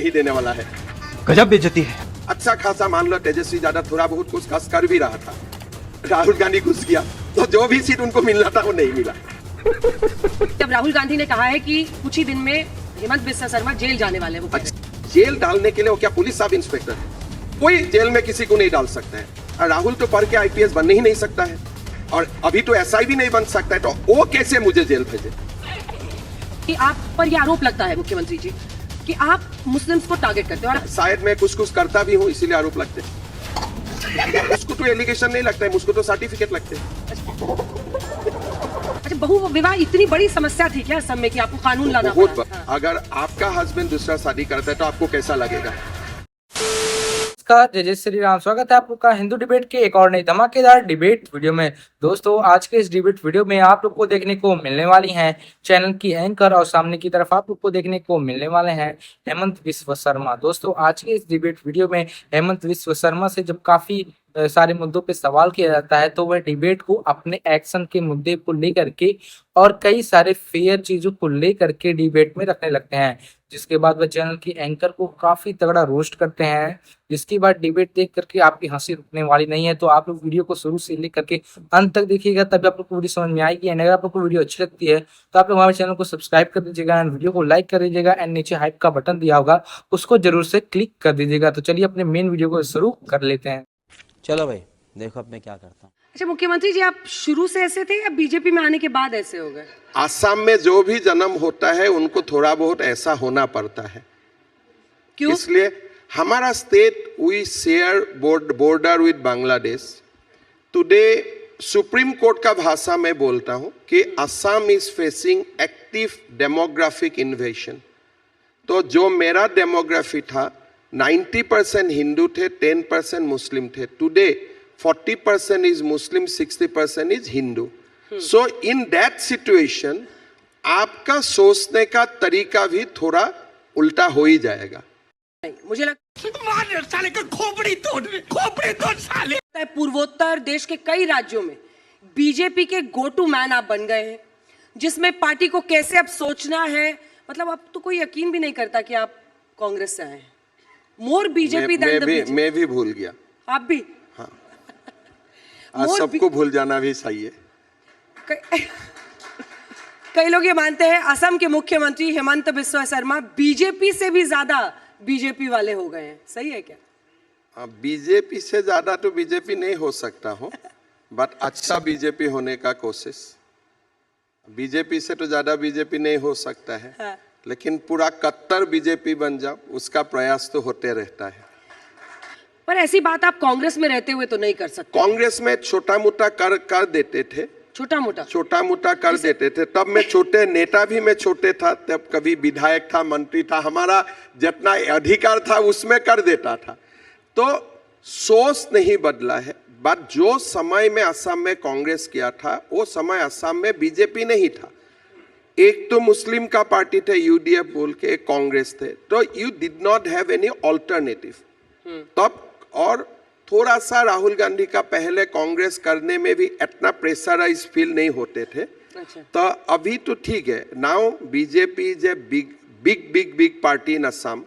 नहीं देने वाला है। गजब बेइज्जती है। अच्छा खासा मान लो तेजस्वी यादव थोड़ा बहुत कुछ खस कर भी रहा था, राहुल गांधी घुस गया तो जो भी सीट उनको मिलना था वो नहीं मिला। जब राहुल गांधी ने कहा है कि कुछ ही दिन में हेमंत बिस्वा शर्मा जेल जाने वाले हैं, वो जेल डालने के लिए वो क्या पुलिस सब इंस्पेक्टर है? कोई जेल में किसी को नहीं डाल सकता है। और राहुल तो पढ़ के आईपीएस बनने ही नहीं सकता है, और अभी तो एसआई भी नहीं बन सकता है, तो वो कैसे मुझे जेल भेजे? कि आप पर यह आरोप लगता है मुख्यमंत्री जी कि आप मुस्लिम्स को टारगेट करते हो, और शायद मैं कुछ करता भी हूँ इसीलिए आरोप लगते हैं। उसको तो एलिगेशन नहीं लगता है, मुझको तो सर्टिफिकेट लगते हैं। अच्छा, बहु विवाह इतनी बड़ी समस्या थी क्या असम में कि आपको कानून लाना बहुत पड़ा? अगर आपका हस्बैंड दूसरा शादी करता है तो आपको कैसा लगेगा? नमस्कार, जय जय श्री राम। स्वागत है आपका हिंदू डिबेट के एक और नई धमाकेदार डिबेट वीडियो में। दोस्तों, आज के इस डिबेट वीडियो में आप लोग को देखने को मिलने वाली हैं चैनल की एंकर, और सामने की तरफ आप लोग को देखने को मिलने वाले हैं हेमंत बिस्वा शर्मा। दोस्तों, आज के इस डिबेट वीडियो में हेमंत बिस्वा शर्मा से जब काफी सारे मुद्दों पे सवाल किया जाता है तो वह डिबेट को अपने एक्शन के मुद्दे को लेकर के और कई सारे फेयर चीजों को लेकर के डिबेट में रखने लगते हैं, जिसके बाद वह चैनल की एंकर को काफी तगड़ा रोस्ट करते हैं, जिसके बाद डिबेट देख करके आपकी हंसी रुकने वाली नहीं है। तो आप लोग वीडियो को शुरू से लेकर के अंत तक देखिएगा, तभी आप लोग को वीडियो समझ में आएगी। एंड अगर आप लोग को वीडियो अच्छी लगती है तो आप लोग हमारे चैनल को सब्सक्राइब कर दीजिएगा एंड वीडियो को लाइक कर दीजिएगा एंड नीचे हाइप का बटन दिया होगा उसको जरूर से क्लिक कर दीजिएगा। तो चलिए अपने मेन वीडियो को शुरू कर लेते हैं। चलो भाई, देखो अब मैं क्या करता हूँ। अच्छा मुख्यमंत्री जी, आप शुरू से ऐसे थे या बीजेपी में आने के बाद ऐसे हो गए? आसाम में जो भी जन्म होता है उनको थोड़ा बहुत ऐसा होना पड़ता है। क्यों? इसलिए हमारा state we share border with Bangladesh. Today supreme court का भाषा में बोलता हूं कि Assam is facing active demographic invasion. तो जो मेरा डेमोग्राफी था 90% हिंदू थे, 10% मुस्लिम थे। Today 40% is Muslim, 60% is Hindu. So in that situation आपका सोचने का तरीका भी थोड़ा उल्टा हो ही जाएगा। मुझे लगता है पूर्वोत्तर देश के कई राज्यों में बीजेपी के गो टू मैन आप बन गए हैं, जिसमें पार्टी को कैसे अब सोचना है, मतलब अब तो कोई यकीन भी नहीं करता कि आप कांग्रेस से आए हैं। मोर बीजेपी मैं भी भूल गया। आप भी? हाँ। आज सबको भूल जाना भी सही है। कई लोग ये मानते हैं असम के मुख्यमंत्री हेमंत बिस्वा शर्मा बीजेपी से भी ज्यादा बीजेपी वाले हो गए हैं, सही है क्या? बीजेपी से ज्यादा तो बीजेपी नहीं हो सकता हो, बट अच्छा बीजेपी होने का कोशिश। बीजेपी से तो ज्यादा बीजेपी नहीं हो सकता है। हाँ। लेकिन पूरा कट्टर बीजेपी बन जाओ उसका प्रयास तो होते रहता है। पर ऐसी बात आप कांग्रेस में रहते हुए तो नहीं कर सकते। कांग्रेस में छोटा मोटा कर देते थे, छोटा मोटा कर देते थे। तब मैं छोटे नेता भी मैं छोटे था, तब कभी विधायक था, मंत्री था, हमारा जितना अधिकार था उसमें कर देता था। तो सोच नहीं बदला है। बट जो समय में असम में कांग्रेस किया था वो समय असम में बीजेपी नहीं था। एक तो मुस्लिम का पार्टी थे यूडीएफ बोल के, एक कांग्रेस थे, तो you did not have any alternative तब। और थोड़ा सा राहुल गांधी का पहले कांग्रेस करने में भी इतना प्रेशराइज फील नहीं होते थे। अच्छा। तो अभी तो ठीक है। Now BJP is a big party इन असम,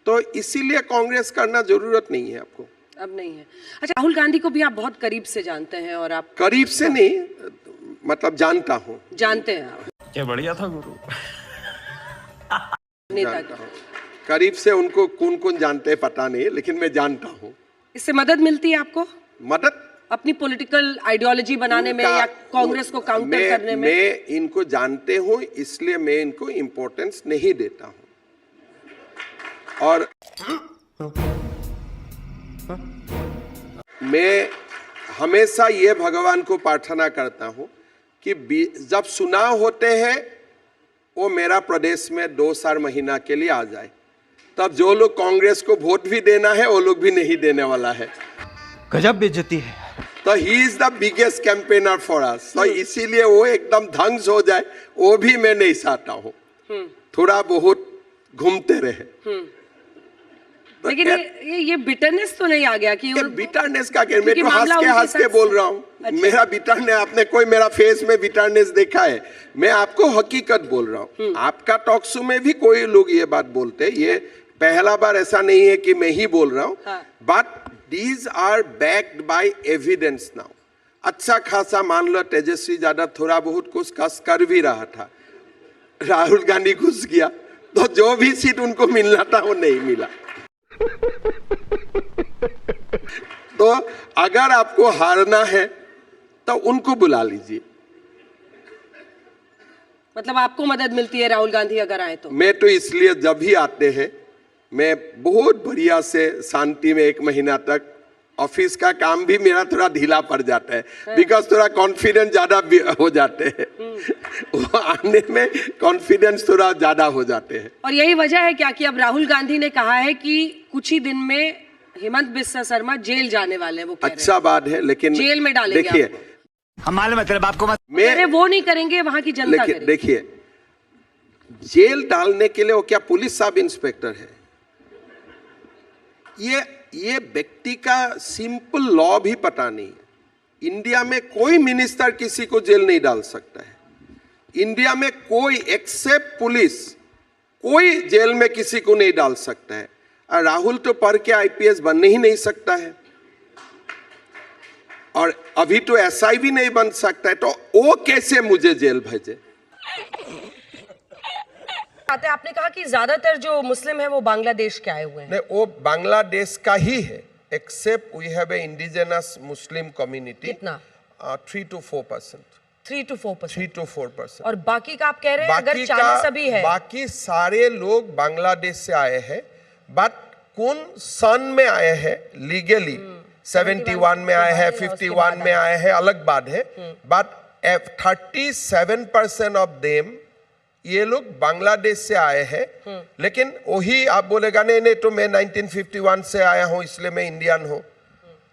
तो इसीलिए कांग्रेस करना जरूरत नहीं है आपको। अब नहीं है। अच्छा, राहुल गांधी को भी आप बहुत करीब से जानते हैं, और आप करीब से नहीं, मतलब जानता हूँ। जानते हैं आप? क्या बढ़िया था गुरु। जानता हूँ करीब से, उनको कौन कौन जानते हैं पता नहीं, लेकिन मैं जानता हूँ। इससे मदद मिलती है आपको? मदद अपनी पॉलिटिकल आइडियोलॉजी बनाने में या कांग्रेस को काउंटर करने में? मैं इनको जानते हूँ इसलिए मैं इनको इम्पोर्टेंस नहीं देता हूँ। और मैं हमेशा ये भगवान को प्रार्थना करता हूँ कि जब चुनाव होते हैं वो मेरा प्रदेश में 2-4 महीना के लिए आ जाए, तब जो लोग कांग्रेस को वोट भी देना है वो लोग भी नहीं देने वाला है। गजब बेइज्जती है। तो he is the biggest campaigner for us. तो इसीलिए वो एकदम ध्वंस हो जाए वो भी मैं नहीं चाहता हूँ। थोड़ा बहुत घूमते रहे। लेकिन ये बिटरनेस तो नहीं आ गया कि बिटरनेस का क्या? मैं तो हंस के बोल रहा हूँ। अच्छा। मेरा बिटरनेस, आपने कोई मेरा फेस में बिटरनेस देखा है? मैं आपको हकीकत बोल रहा हूँ। आपका टॉक शो में भी कोई लोग ये बात बोलते हैं, ये पहला बार ऐसा नहीं है कि मैं ही बोल रहा हूं, हाँ। But these are backed by evidence now. अच्छा खासा मान लो तेजस्वी यादव थोड़ा बहुत कुछ कस कर भी रहा था, राहुल गांधी घुस गया, तो जो भी सीट उनको मिलना था वो नहीं मिला। तो अगर आपको हारना है तो उनको बुला लीजिए। मतलब आपको मदद मिलती है राहुल गांधी अगर आए तो? मैं तो इसलिए जब भी आते हैं मैं बहुत बढ़िया से शांति में 1 महीना तक, ऑफिस का काम भी मेरा थोड़ा ढीला पड़ जाता है बिकॉज थोड़ा कॉन्फिडेंस ज्यादा हो जाते हैं। वो आने में कॉन्फिडेंस थोड़ा ज्यादा हो जाते हैं। और यही वजह है क्या कि अब राहुल गांधी ने कहा है कि कुछ ही दिन में हेमंत बिस्वा शर्मा जेल जाने वाले हैं, वो कह रहे हैं। अच्छा बात है, लेकिन जेल में डालेंगे देखिए आपको। हमारे मतलब आपको मत अरे वो नहीं करेंगे, वहां की जनता करेगी। देखिए जेल डालने के लिए वो क्या पुलिस सब इंस्पेक्टर है? ये व्यक्ति का सिंपल लॉ भी पता नहीं है। इंडिया में कोई मिनिस्टर किसी को जेल नहीं डाल सकता है। इंडिया में कोई एक्सेप्ट पुलिस कोई जेल में किसी को नहीं डाल सकता है। और राहुल तो पढ़ के आईपीएस बनने ही नहीं सकता है, और अभी तो एसआई भी नहीं बन सकता है, तो वो कैसे मुझे जेल भेजे? आपने कहा कि ज्यादातर जो मुस्लिम है वो बांग्लादेश के आए हुए हैं। नहीं, वो बांग्लादेश का ही है, except we have a indigenous Muslim community. कितना? 3 to 4%। 3 to 4%। 3 to 4%। और बाकी का आप कह रहे हैं अगर 40 अभी है? बाकी सारे लोग बांग्लादेश से आए हैं, बट कौन सन में आए हैं लीगली? 71 में आए हैं, 51 में आए हैं, अलग बात है। बट 37% ऑफ देम ये लोग बांग्लादेश से आए हैं। लेकिन वही आप बोलेगा नहीं नहीं तो मैं 1951 से आया हूं इसलिए मैं इंडियन हूं,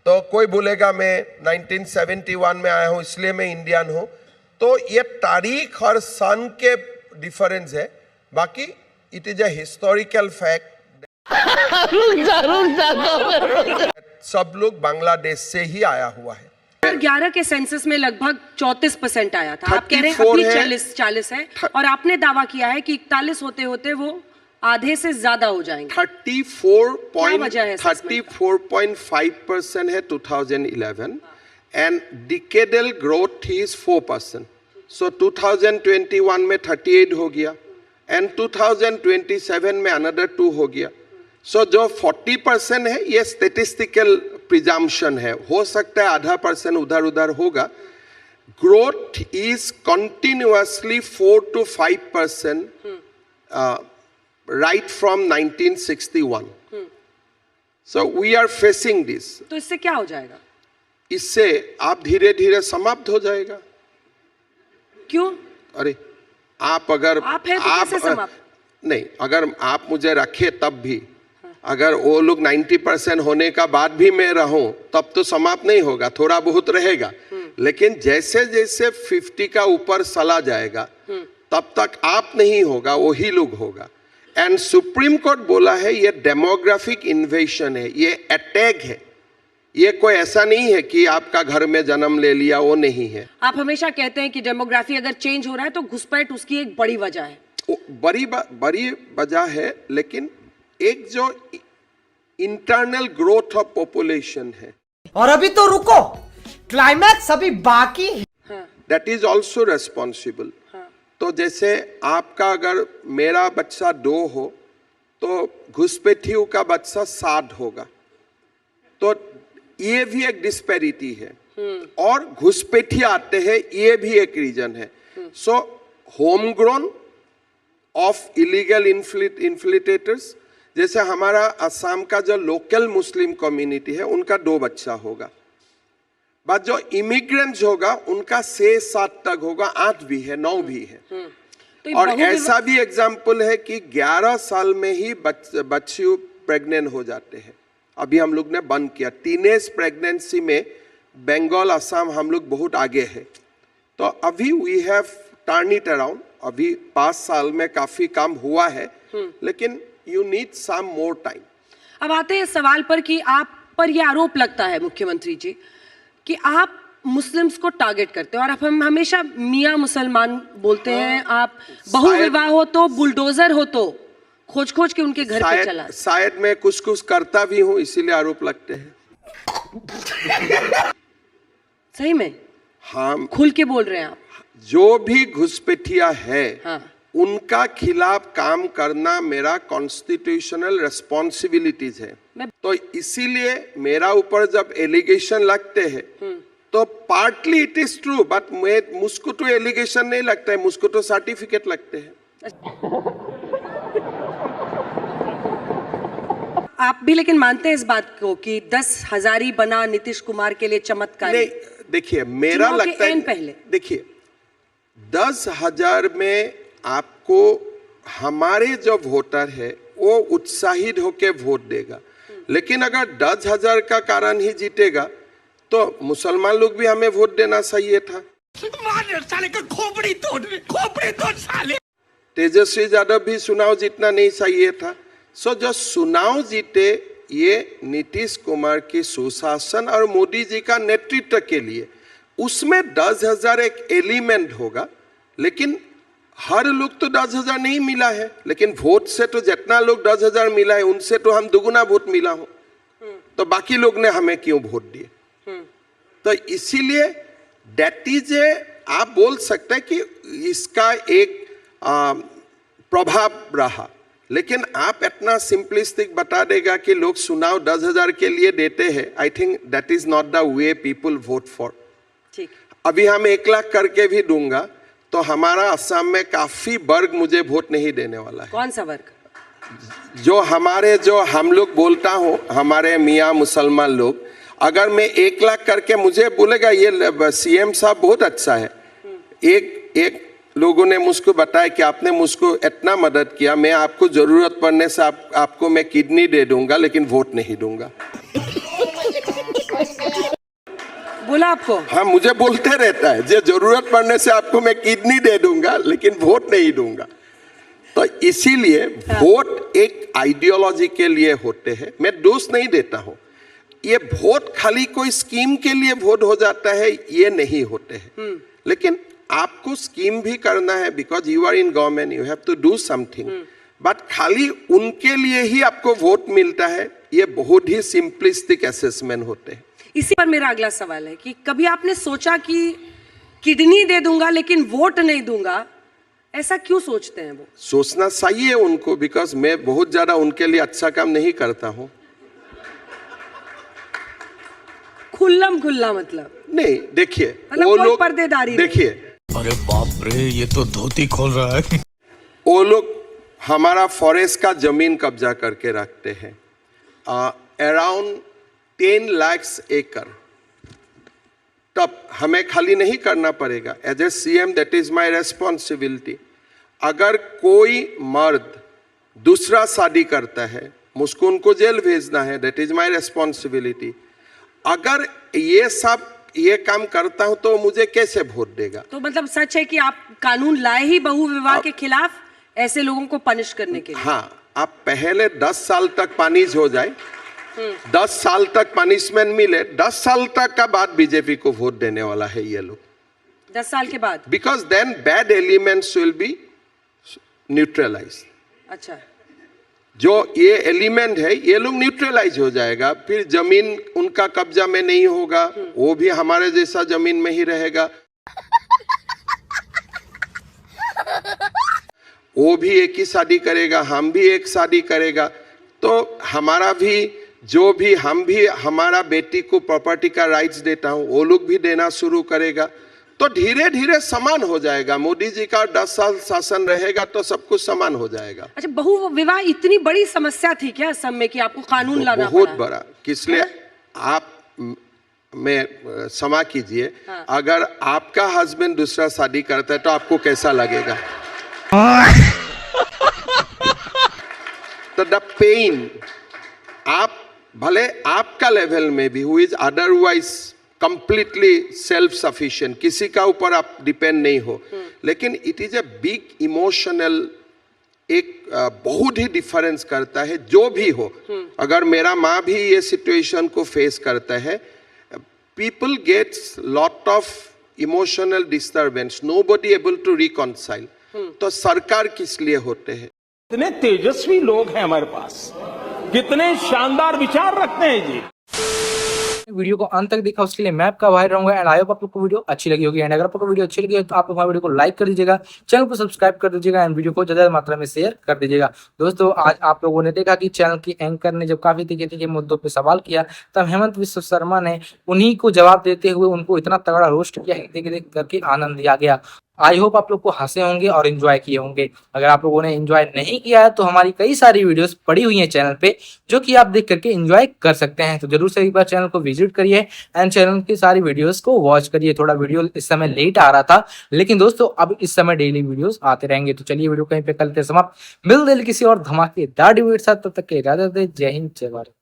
तो कोई बोलेगा मैं 1971 में आया हूं इसलिए मैं इंडियन हूं। तो ये तारीख और सन के डिफरेंस है, बाकी it is a historical fact. सब लोग बांग्लादेश से ही आया हुआ है। 2011 के सेंसस में लगभग 34% आया था, आप कह रहे हैं 34 अभी है। 40 है, और आपने दावा किया है कि 41 होते होते वो आधे से ज्यादा हो जाएंगे। 34.5% है 2011 एंड डिकेडल ग्रोथ इज 4%। सो 2021 में 38 हो गया एंड 2027 में अनदर 2 हो गया। सो जो 40% है ये स्टेटिस्टिकल प्रिजम्पशन है, हो सकता है आधा % उधर उधर होगा। Growth is continuously 4 to 5% right from 1961. So we are facing this. तो इससे क्या हो जाएगा? इससे आप धीरे धीरे समाप्त हो जाएगा। क्यों? अरे आप अगर आप हैं तो कैसे समाप्त? नहीं, अगर आप मुझे रखे तब भी, अगर वो लोग 90% होने का बाद भी मैं रहूं तब तो समाप्त नहीं होगा, थोड़ा बहुत रहेगा। लेकिन जैसे जैसे 50 का ऊपर चला जाएगा तब तक आप नहीं होगा, वही लोग होगा। एंड सुप्रीम कोर्ट बोला है ये डेमोग्राफिक इन्वेशन है, ये अटैक है, ये कोई ऐसा नहीं है कि आपका घर में जन्म ले लिया, वो नहीं है। आप हमेशा कहते हैं कि डेमोग्राफी अगर चेंज हो रहा है तो घुसपैठ उसकी एक बड़ी वजह है। बड़ी वजह है, लेकिन एक जो इंटरनल ग्रोथ ऑफ पॉपुलेशन है, और अभी तो रुको, क्लाइमैक्स अभी बाकी है। That is also responsible. तो जैसे आपका अगर मेरा बच्चा 2 हो तो घुसपैठियों का बच्चा 7 होगा, तो ये भी एक डिस्पैरिटी है। और घुसपैठी आते हैं, ये भी एक रीजन है। So home grown of illegal infiltrators, जैसे हमारा असम का जो लोकल मुस्लिम कम्युनिटी है उनका 2 बच्चा होगा, बट जो इमिग्रेंट्स होगा उनका 6-7 तक होगा, 8 भी है, 9 भी है। तो और ऐसा भी एग्जाम्पल है कि 11 साल में ही बच्चे प्रेग्नेंट हो जाते हैं। अभी हम लोग ने बंद किया टीनेज प्रेगनेंसी में, बंगाल असम हम लोग बहुत आगे है। तो अभी we have turn it around, अभी 5 साल में काफी काम हुआ है, लेकिन you need some more time. अब आते हैं सवाल पर कि आप पर यह आरोप लगता है मुख्यमंत्री जी कि आप मुस्लिम्स को टारगेट करते हो, और आप हम हमेशा मियाँ मुसलमान बोलते हैं, आप बहुविवाह हो तो बुलडोजर हो तो खोज खोज के उनके घर पे चला। शायद मैं कुछ कुछ करता भी हूँ, इसीलिए आरोप लगते हैं। सही में? हाँ, खुल के बोल रहे हैं आप। जो भी घुसपैठिया है, हाँ। उनका खिलाफ काम करना मेरा कॉन्स्टिट्यूशनल रेस्पॉन्सिबिलिटीज है। तो इसीलिए मेरा ऊपर जब एलिगेशन लगते हैं तो partly it is true, but मुझको तो एलिगेशन नहीं लगता है, मुझको तो सर्टिफिकेट लगते हैं। आप भी लेकिन मानते हैं इस बात को कि 10,000 ही बना नीतीश कुमार के लिए चमत्कार? नहीं, देखिए मेरा लगता है, पहले देखिए 10,000 में आपको हमारे जो वोटर है वो उत्साहित होके वोट देगा, लेकिन अगर 10,000 का कारण ही जीतेगा तो मुसलमान लोग भी हमें वोट देना चाहिए था। साले का खोपड़ी तोड़ साले। तेजस्वी यादव भी चुनाव जीतना नहीं चाहिए था। सो जो चुनाव जीते ये नीतीश कुमार की सुशासन और मोदी जी का नेतृत्व के लिए, उसमें 10,000 एक एलिमेंट होगा, लेकिन हर लोग तो 10,000 नहीं मिला है, लेकिन वोट से तो जितना लोग 10,000 मिला है उनसे तो हम दुगुना वोट मिला हो, तो बाकी लोग ने हमें क्यों वोट दिए? तो इसीलिए दैट इज आप बोल सकते हैं कि इसका एक प्रभाव रहा, लेकिन आप इतना सिंपलिस्टिक बता देगा कि लोग चुनाव 10,000 के लिए देते हैं। I think that is not the way people vote for. ठीक, अभी हम 1 लाख करके भी दूंगा तो हमारा असम में काफी वर्ग मुझे वोट नहीं देने वाला है। कौन सा वर्ग? जो हम लोग बोलता हूँ, हमारे मियाँ मुसलमान लोग, अगर मैं 1 लाख करके मुझे बोलेगा ये सीएम साहब बहुत अच्छा है। एक लोगों ने मुझको बताया कि आपने मुझको इतना मदद किया, मैं आपको जरूरत पड़ने से आपको मैं किडनी दे दूंगा, लेकिन वोट नहीं दूंगा। बोला आपको? हाँ, मुझे बोलते रहता है जे जरूरत पड़ने से आपको मैं किडनी दे दूंगा, लेकिन वोट नहीं दूंगा। तो इसीलिए वोट एक आइडियोलॉजी के लिए होते हैं। मैं दोष नहीं देता हूँ, ये वोट खाली कोई स्कीम के लिए वोट हो जाता है ये नहीं होते हैं, लेकिन आपको स्कीम भी करना है, because you are in government, you have to do something. But खाली उनके लिए ही आपको वोट मिलता है, ये बहुत ही सिंपलिस्टिक असेसमेंट होते हैं। इसी पर मेरा अगला सवाल है कि कभी आपने सोचा कि किडनी दे दूंगा लेकिन वोट नहीं दूंगा? ऐसा क्यों सोचते हैं वो? सोचना चाहिए उनको, बिकॉज मैं बहुत ज्यादा उनके लिए अच्छा काम नहीं करता हूँ। खुल्लम खुल्ला मतलब नहीं, देखिए वो लोग पर्देदारी, देखिए अरे बाप रे, ये तो धोती खोल रहा है। वो लोग हमारा फॉरेस्ट का जमीन कब्जा करके रखते हैं, अराउंड 10 लाख एकड़। तब हमें खाली नहीं करना पड़ेगा, as a CM that is my responsibility. अगर कोई मर्द दूसरा शादी करता है, मुझको उनको जेल भेजना है, दैट इज माय रेस्पॉन्सिबिलिटी। अगर ये काम करता हूं तो मुझे कैसे वोट देगा? तो मतलब सच है कि आप कानून लाए ही बहु विवाह के खिलाफ, ऐसे लोगों को पनिश करने के लिए? हाँ, आप पहले 10 साल तक पनिश हो जाए, 10 साल तक पनिशमेंट मिले, 10 साल तक का बाद बीजेपी को वोट देने वाला है ये लोग। 10 साल के बाद? Because then bad elements will be neutralise. अच्छा, जो ये एलिमेंट है ये लोग न्यूट्रलाइज हो जाएगा, फिर जमीन उनका कब्जा में नहीं होगा, वो भी हमारे जैसा जमीन में ही रहेगा, वो भी एक ही शादी करेगा, हम भी एक शादी करेगा, तो हमारा भी जो भी हम भी हमारा बेटी को प्रॉपर्टी का राइट्स देता हूँ वो लोग भी देना शुरू करेगा, तो धीरे धीरे समान हो जाएगा। मोदी जी का 10 साल शासन रहेगा तो सब कुछ समान हो जाएगा। अच्छा, बहु विवाह इतनी बड़ी समस्या थी क्या असम में कि आपको कानून लाना बहुत पड़ा? बड़ा, किसलिए आप में क्षमा कीजिए, हाँ। अगर आपका हस्बैंड दूसरा शादी करता है तो आपको कैसा लगेगा? तो द पेन, आप भले आपका लेवल में भी who is otherwise completely self sufficient, किसी का ऊपर आप डिपेंड नहीं हो, लेकिन it is a big emotional, एक बहुत ही डिफरेंस करता है जो भी हो। अगर मेरा माँ भी ये सिचुएशन को फेस करता है, people gets lot of emotional disturbance, nobody able to reconcile. तो सरकार किस लिए होते हैं? कितने तेजस्वी लोग हैं हमारे पास, कितने शानदार विचार रखते हैं जी। वीडियो को अंत तक देखा उसके लिए मैं आपका भाई रहूंगा एंड आई होप आप लोग को वीडियो अच्छी लगी होगी। एंड अगर आपको वीडियो अच्छी लगी हो तो आप हमारे वीडियो को लाइक कर दीजिएगा, चैनल को सब्सक्राइब कर दीजिएगा एंड वीडियो को ज्यादा मात्रा में शेयर कर दीजिएगा। दोस्तों आज आप लोगों ने देखा कि चैनल की एंकर ने जब काफी तीखे मुद्दों पर सवाल किया तब हेमंत विश्व शर्मा ने उन्हीं को जवाब देते हुए उनको इतना तगड़ा रोस्ट किया देख करके आनंद दिया गया। आई होप आप लोग को हंसे होंगे और एंजॉय किए होंगे। अगर आप लोगों ने एंजॉय नहीं किया है तो हमारी कई सारी वीडियोस पड़ी हुई हैं चैनल पे जो कि आप देख करके एंजॉय कर सकते हैं। तो जरूर से एक बार चैनल को विजिट करिए एंड चैनल की सारी वीडियोस को वॉच करिए। थोड़ा वीडियो इस समय लेट आ रहा था लेकिन दोस्तों अब इस समय डेली वीडियोस आते रहेंगे। तो चलिए वीडियो कहीं पे करते समाप्त, मिलते किसी और धमाकेदार वीडियो के साथ, तब तक के इजाजत दे। जय हिंद जय भारत।